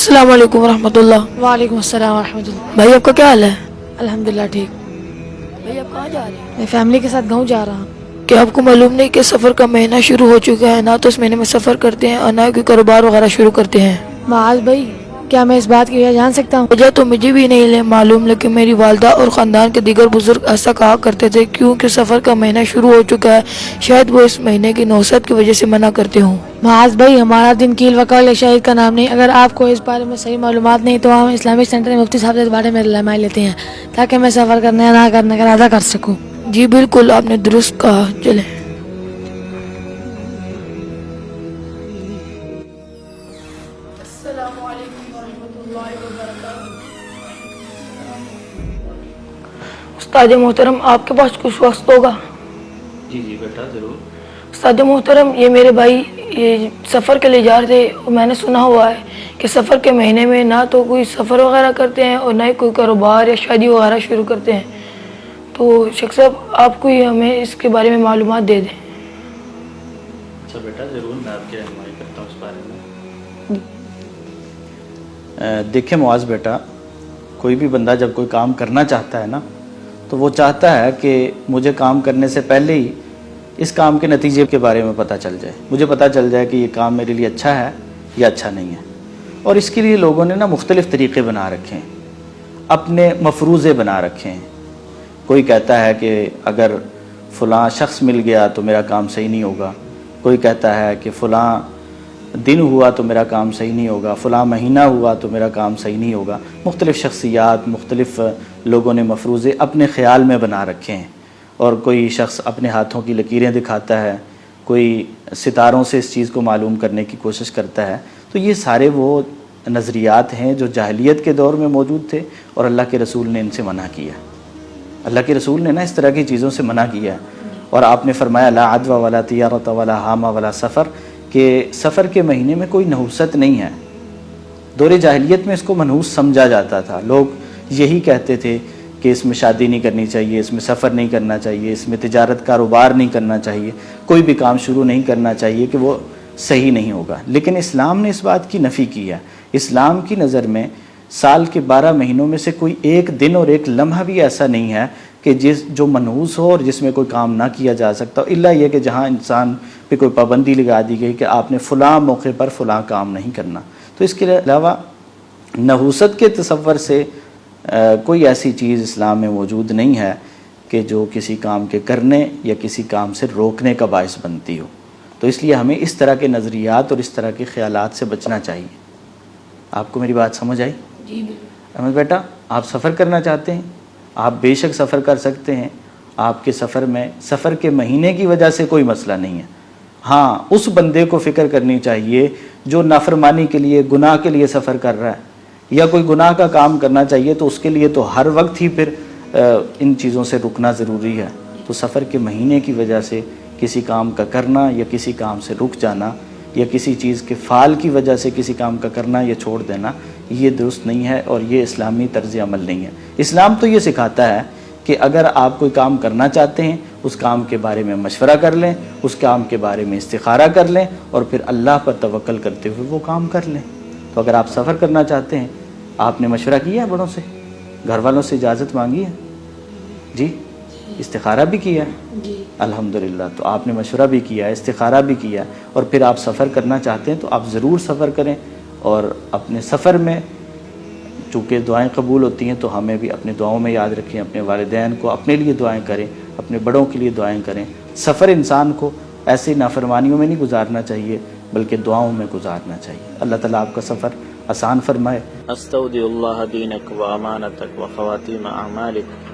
السلام علیکم ورحمۃ اللہ۔ وعلیکم السلام ورحمۃ اللہ۔ بھائی آپ کا کیا حال ہے؟ الحمدللہ ٹھیک۔ بھائی آپ کہاں جا رہے ہیں؟ میں فیملی کے ساتھ گاؤں جا رہا ہوں۔ کیا آپ کو معلوم نہیں کہ سفر کا مہینہ شروع ہو چکا ہے؟ نہ تو اس مہینے میں سفر کرتے ہیں اور نہ کوئی کاروبار وغیرہ شروع کرتے ہیں۔ معاذ بھائی، کیا میں اس بات کی وجہ جان سکتا ہوں؟ وجہ تو مجھے بھی نہیں معلوم، لیکن میری والدہ اور خاندان کے دیگر بزرگ ایسا کہا کرتے تھے کیونکہ سفر کا مہینہ شروع ہو چکا ہے، شاید وہ اس مہینے کی نوست کی وجہ سے منع کرتے ہوں۔ معاذ بھائی، ہمارا دن کیل وکال شہید کا نام نہیں۔ اگر آپ کو اس بارے میں صحیح معلومات نہیں تو ہم اسلامک سینٹر میں مفتی صاحب سے اس بارے میں رہنمائی لیتے ہیں تاکہ میں سفر کرنے یا نہ کرنے کا ارادہ کر سکوں۔ جی بالکل، آپ نے درست کہا، چلیں۔ السلام علیکم ورحمۃ اللہ وبرکاتہ۔ استاد محترم، آپ کے پاس کچھ وقت ہوگا؟ جی جی بیٹا ضرور۔ استاد محترم، یہ میرے بھائی یہ سفر کے لیے جا رہے تھے اور میں نے سنا ہوا ہے کہ سفر کے مہینے میں نہ تو کوئی سفر وغیرہ کرتے ہیں اور نہ ہی کوئی کاروبار یا شادی وغیرہ شروع کرتے ہیں، تو شیخ صاحب آپ کوئی ہمیں اس کے بارے میں معلومات دے دیں۔ اچھا بیٹا ضرور، میں آپ کی رہنمائی کرتا ہوں اس بارے میں۔ دیکھیں معاذ بیٹا، کوئی بھی بندہ جب کوئی کام کرنا چاہتا ہے نا تو وہ چاہتا ہے کہ مجھے کام کرنے سے پہلے ہی اس کام کے نتیجے کے بارے میں پتہ چل جائے، مجھے پتہ چل جائے کہ یہ کام میرے لیے اچھا ہے یا اچھا نہیں ہے۔ اور اس کے لیے لوگوں نے نا مختلف طریقے بنا رکھے ہیں، اپنے مفروضے بنا رکھے ہیں۔ کوئی کہتا ہے کہ اگر فلاں شخص مل گیا تو میرا کام صحیح نہیں ہوگا، کوئی کہتا ہے کہ فلاں دن ہوا تو میرا کام صحیح نہیں ہوگا، فلاں مہینہ ہوا تو میرا کام صحیح نہیں ہوگا۔ مختلف شخصیات، مختلف لوگوں نے مفروضے اپنے خیال میں بنا رکھے ہیں، اور کوئی شخص اپنے ہاتھوں کی لکیریں دکھاتا ہے، کوئی ستاروں سے اس چیز کو معلوم کرنے کی کوشش کرتا ہے۔ تو یہ سارے وہ نظریات ہیں جو جاہلیت کے دور میں موجود تھے اور اللہ کے رسول نے ان سے منع کیا۔ اللہ کے رسول نے نا اس طرح کی چیزوں سے منع کیا ہے، اور آپ نے فرمایا لا عدوى ولا طیارۃ ولا حامہ ولا سفر، کہ سفر کے مہینے میں کوئی نحوست نہیں ہے۔ دور جاہلیت میں اس کو منحوس سمجھا جاتا تھا، لوگ یہی کہتے تھے کہ اس میں شادی نہیں کرنی چاہیے، اس میں سفر نہیں کرنا چاہیے، اس میں تجارت کاروبار نہیں کرنا چاہیے، کوئی بھی کام شروع نہیں کرنا چاہیے کہ وہ صحیح نہیں ہوگا۔ لیکن اسلام نے اس بات کی نفی کی ہے۔ اسلام کی نظر میں سال کے 12 مہینوں میں سے کوئی ایک دن اور ایک لمحہ بھی ایسا نہیں ہے کہ جو منحوس ہو اور جس میں کوئی کام نہ کیا جا سکتا ہو، الا یہ کہ جہاں انسان پہ کوئی پابندی لگا دی گئی کہ آپ نے فلاں موقع پر فلاں کام نہیں کرنا۔ تو اس کے علاوہ نحوست کے تصور سے کوئی ایسی چیز اسلام میں موجود نہیں ہے کہ جو کسی کام کے کرنے یا کسی کام سے روکنے کا باعث بنتی ہو۔ تو اس لیے ہمیں اس طرح کے نظریات اور اس طرح کے خیالات سے بچنا چاہیے۔ آپ کو میری بات سمجھ آئی؟ جی احمد بیٹا، آپ سفر کرنا چاہتے ہیں، آپ بے شک سفر کر سکتے ہیں۔ آپ کے سفر میں سفر کے مہینے کی وجہ سے کوئی مسئلہ نہیں ہے۔ ہاں، اس بندے کو فکر کرنی چاہیے جو نافرمانی کے لیے، گناہ کے لیے سفر کر رہا ہے یا کوئی گناہ کا کام کرنا چاہیے، تو اس کے لیے تو ہر وقت ہی پھر ان چیزوں سے رکنا ضروری ہے۔ تو سفر کے مہینے کی وجہ سے کسی کام کا کرنا یا کسی کام سے رک جانا یا کسی چیز کے فعال کی وجہ سے کسی کام کا کرنا یا چھوڑ دینا، یہ درست نہیں ہے اور یہ اسلامی طرز عمل نہیں ہے۔ اسلام تو یہ سکھاتا ہے کہ اگر آپ کوئی کام کرنا چاہتے ہیں، اس کام کے بارے میں مشورہ کر لیں، اس کام کے بارے میں استخارہ کر لیں اور پھر اللہ پر توکل کرتے ہوئے وہ کام کر لیں۔ تو اگر آپ سفر کرنا چاہتے ہیں، آپ نے مشورہ کیا ہے بڑوں سے، گھر والوں سے اجازت مانگی ہے؟ جی، استخارہ بھی کیا ہے؟ جی الحمدللہ۔ تو آپ نے مشورہ بھی کیا ہے، استخارہ بھی کیا ہے، اور پھر آپ سفر کرنا چاہتے ہیں تو آپ ضرور سفر کریں، اور اپنے سفر میں چونکہ دعائیں قبول ہوتی ہیں تو ہمیں بھی اپنے دعاؤں میں یاد رکھیں، اپنے والدین کو اپنے لیے دعائیں کریں، اپنے بڑوں کے لیے دعائیں کریں۔ سفر انسان کو ایسے نافرمانیوں میں نہیں گزارنا چاہیے بلکہ دعاؤں میں گزارنا چاہیے۔ اللہ تعالیٰ آپ کا سفر آسان فرمائے۔ استودع اللہ دینک و امانتک و خواتیم اعمالک